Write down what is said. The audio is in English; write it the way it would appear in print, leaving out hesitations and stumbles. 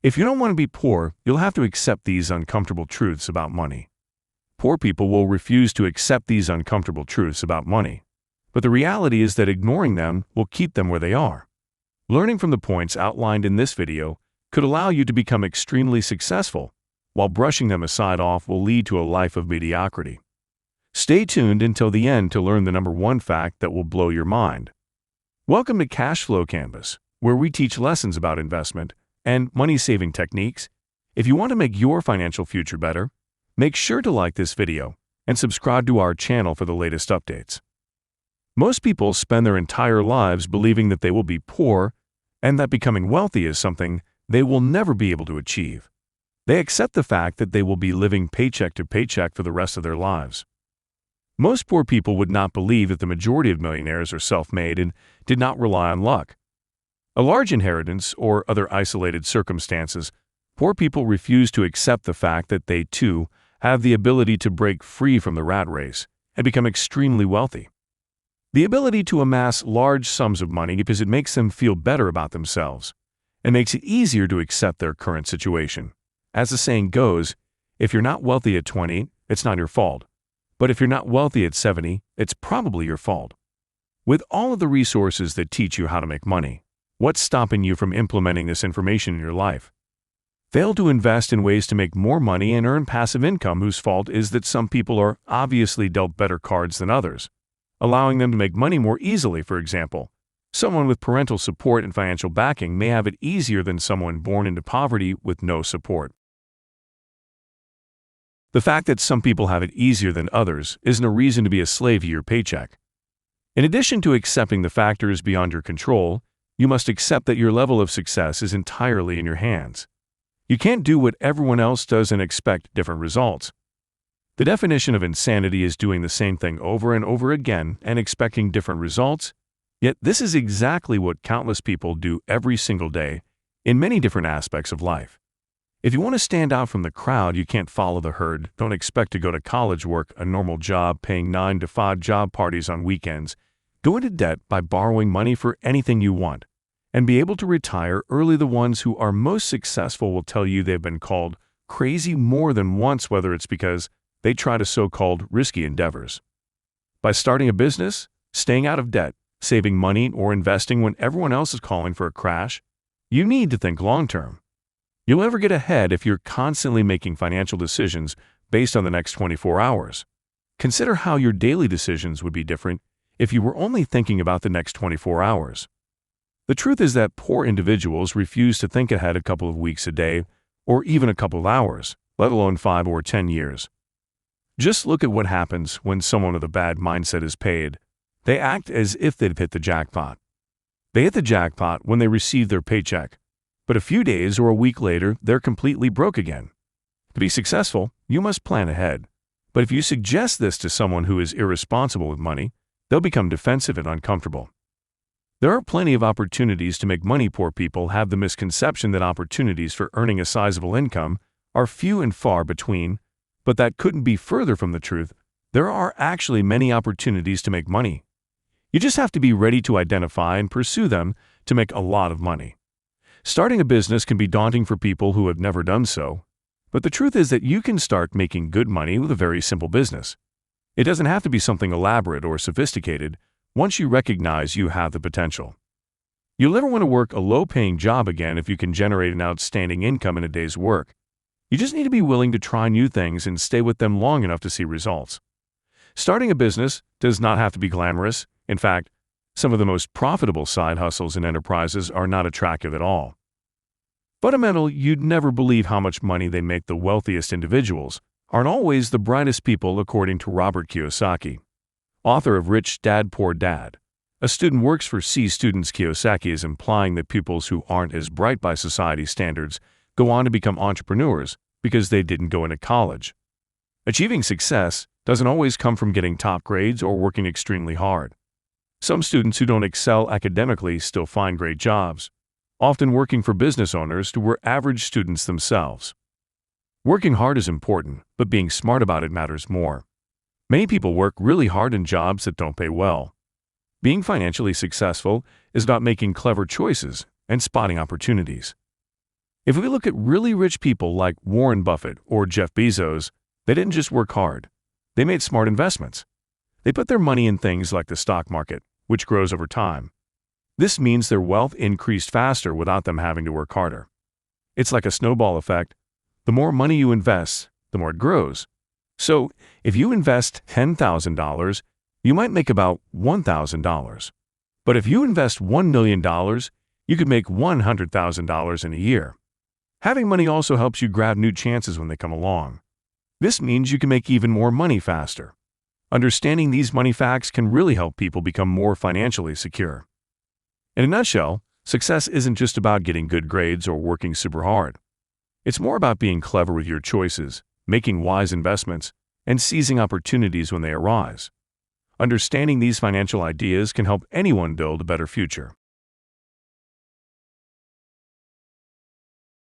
If you don't want to be poor, you'll have to accept these uncomfortable truths about money. Poor people will refuse to accept these uncomfortable truths about money. But the reality is that ignoring them will keep them where they are. Learning from the points outlined in this video could allow you to become extremely successful, while brushing them aside will lead to a life of mediocrity. Stay tuned until the end to learn the number one fact that will blow your mind. Welcome to Cashflow Canvas, where we teach lessons about investment and money-saving techniques. If you want to make your financial future better, make sure to like this video and subscribe to our channel for the latest updates. Most people spend their entire lives believing that they will be poor and that becoming wealthy is something they will never be able to achieve. They accept the fact that they will be living paycheck to paycheck for the rest of their lives. Most poor people would not believe that the majority of millionaires are self-made and did not rely on luck. A large inheritance or other isolated circumstances, poor people refuse to accept the fact that they, too, have the ability to break free from the rat race and become extremely wealthy. The ability to amass large sums of money because it makes them feel better about themselves and makes it easier to accept their current situation. As the saying goes, if you're not wealthy at 20, it's not your fault. But if you're not wealthy at 70, it's probably your fault. With all of the resources that teach you how to make money, what's stopping you from implementing this information in your life? Fail to invest in ways to make more money and earn passive income whose fault is that some people are obviously dealt better cards than others, allowing them to make money more easily. For example, someone with parental support and financial backing may have it easier than someone born into poverty with no support. The fact that some people have it easier than others isn't a reason to be a slave to your paycheck. In addition to accepting the factors beyond your control, you must accept that your level of success is entirely in your hands. You can't do what everyone else does and expect different results. The definition of insanity is doing the same thing over and over again and expecting different results, yet this is exactly what countless people do every single day in many different aspects of life. If you want to stand out from the crowd, you can't follow the herd. Don't expect to go to college, work a normal job, paying 9 to 5 job parties on weekends, go into debt by borrowing money for anything you want, and be able to retire early. The ones who are most successful will tell you they've been called crazy more than once, whether it's because they try to so-called risky endeavors. By starting a business, staying out of debt, saving money, or investing when everyone else is calling for a crash, you need to think long-term. You'll never get ahead if you're constantly making financial decisions based on the next 24 hours. Consider how your daily decisions would be different if you were only thinking about the next 24 hours. The truth is that poor individuals refuse to think ahead a couple of weeks a day or even a couple of hours, let alone 5 or 10 years. Just look at what happens when someone with a bad mindset is paid. They act as if they've hit the jackpot. They hit the jackpot when they receive their paycheck, but a few days or a week later, they're completely broke again. To be successful, you must plan ahead. But if you suggest this to someone who is irresponsible with money, they'll become defensive and uncomfortable. There are plenty of opportunities to make money. Poor people have the misconception that opportunities for earning a sizable income are few and far between, but that couldn't be further from the truth. There are actually many opportunities to make money. You just have to be ready to identify and pursue them to make a lot of money. Starting a business can be daunting for people who have never done so, but the truth is that you can start making good money with a very simple business. It doesn't have to be something elaborate or sophisticated once you recognize you have the potential. You'll never want to work a low-paying job again if you can generate an outstanding income in a day's work. You just need to be willing to try new things and stay with them long enough to see results. Starting a business does not have to be glamorous. In fact, some of the most profitable side hustles and enterprises are not attractive at all. Fundamental, you'd never believe how much money they make. The wealthiest individuals aren't always the brightest people, according to Robert Kiyosaki, author of Rich Dad, Poor Dad. A student works for C students. Kiyosaki is implying that pupils who aren't as bright by society standards go on to become entrepreneurs because they didn't go into college. Achieving success doesn't always come from getting top grades or working extremely hard. Some students who don't excel academically still find great jobs, often working for business owners who were average students themselves. Working hard is important, but being smart about it matters more. Many people work really hard in jobs that don't pay well. Being financially successful is about making clever choices and spotting opportunities. If we look at really rich people like Warren Buffett or Jeff Bezos, they didn't just work hard. They made smart investments. They put their money in things like the stock market, which grows over time. This means their wealth increased faster without them having to work harder. It's like a snowball effect. The more money you invest, the more it grows. So, if you invest $10,000, you might make about $1,000. But if you invest $1 million, you could make $100,000 in a year. Having money also helps you grab new chances when they come along. This means you can make even more money faster. Understanding these money facts can really help people become more financially secure. In a nutshell, success isn't just about getting good grades or working super hard. It's more about being clever with your choices, making wise investments, and seizing opportunities when they arise. Understanding these financial ideas can help anyone build a better future.